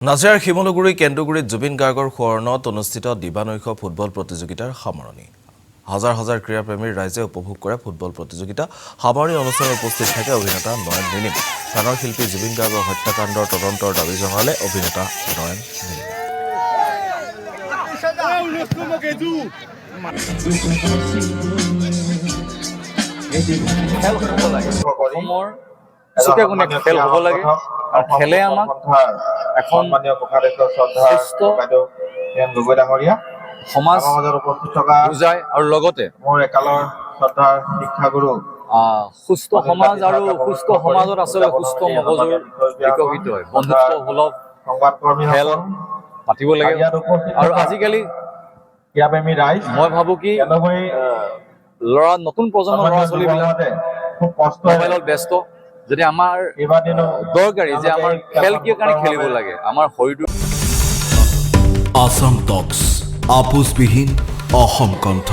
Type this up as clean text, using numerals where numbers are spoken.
নাজিৰাৰ শিমলুগুৰি কেন্দুগুৰিত জুবিন গাৰ্গৰ সোঁৱৰণত অনুষ্ঠিত দিবানৈশ ফুটবল প্ৰতিযোগিতাৰ সামৰণি হাজাৰ হাজাৰ ক্ৰীড়াপ্ৰেমীৰ ৰাইজে উপভোগ কৰে ফুটবল প্ৰতিযোগিতা সামৰণি অনুষ্ঠানত উপস্থিত থাকে অভিনেতা নয়ন নিলিম গানৰ শিল্পী জুবিন গাৰ্গৰ হত্যাকাণ্ডৰ তদন্তৰ দাবী জনালে অভিনেতা নয়ন নিলিম চুকে কোণে খেল হ'ব লাগে আৰু খেলে আমাক এখন সমাজ বুজায় আৰু লগতে মোৰ একালৰ শ্ৰদ্ধাৰ শিক্ষাগুৰু সুস্থ সমাজ আৰু সুস্থ সমাজত আচলতে সুস্থ মগজুৰ বিকশিত হয় বন্ধুত্ব সুলভ সংবাদকৰ্মী খেল পাতিব লাগে আৰু আজিকালি ক্ৰীড়াপ্ৰেমী ৰাইজ মই ভাবোঁ কি নতুন প্ৰজন্মৰ ল'ৰা ছোৱালীবিলাক খুব কষ্ট মোবাইলত ব্যস্ত যদি আমাৰ দৰকাৰী যে আমাৰ খেল কি কাৰণে খেলিব লাগে আমাৰ শৰীৰটো আসাম টক্স আপোচবিহীন অসম কণ্ঠ